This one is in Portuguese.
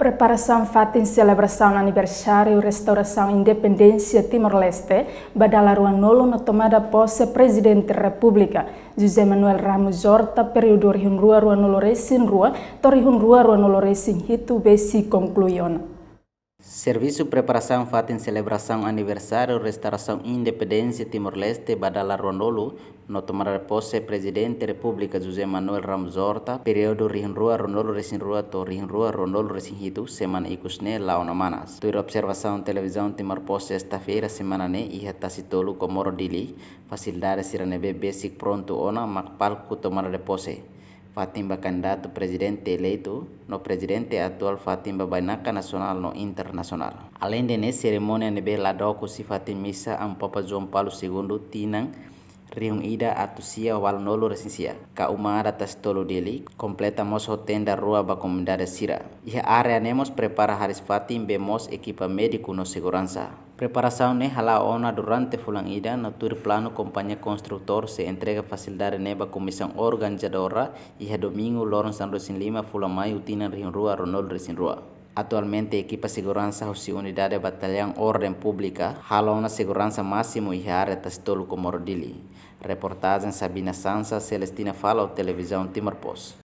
Preparação fatin celebração aniversário restauração independência Timor-Leste badala ruanolo na tomada posse presidente da República José Manuel Ramos Horta período rihunrua ruanolo resin rua torihunrua ruanolo resin hitu besi concluiona. Serviço Preparação fatin celebração aniversário restauração independência Timor-Leste badala ruanolo no tomada posse presidente da República José Manuel Ramos Horta período rihunrua ruanolo resin rua to rihunrua ruanolo resin hitu semana ikusne launa manas. Tuir observação televisão Timor-Poste sexta-feira semana ne iha tasitolu Komoro Dili facilidade siranebe basic pronto ona makpalku tomada de posse. Fatimba candidato presidente eleito no presidente atual Fatimba Bainaka nacional no internacional. Além de nessa cerimônia nebe ladoko si Fatim misa am Papa João Paulo II tinang riung ida atusia wal nolo resinsia. Ka umara tas tolo dele completamos tenda rua ba comunidade sira. Iha area nemos prepara haris Fatim bemos equipa médico no segurança. Preparação ne hala ona durante fulang ida no tur plano companhia construtor se entrega facilidade neba comissão organizadora iha domingo Lawrence Sandosin Lima fulang maio tina riung rua Ronaldo resin rua. Atualmente equipa segurança husi unidade batalhão ordem pública halona segurança máximo e área tastolo Komoro Dili. Reportagem Sabina Sansa Celestina Fala televisão Timor-Poste.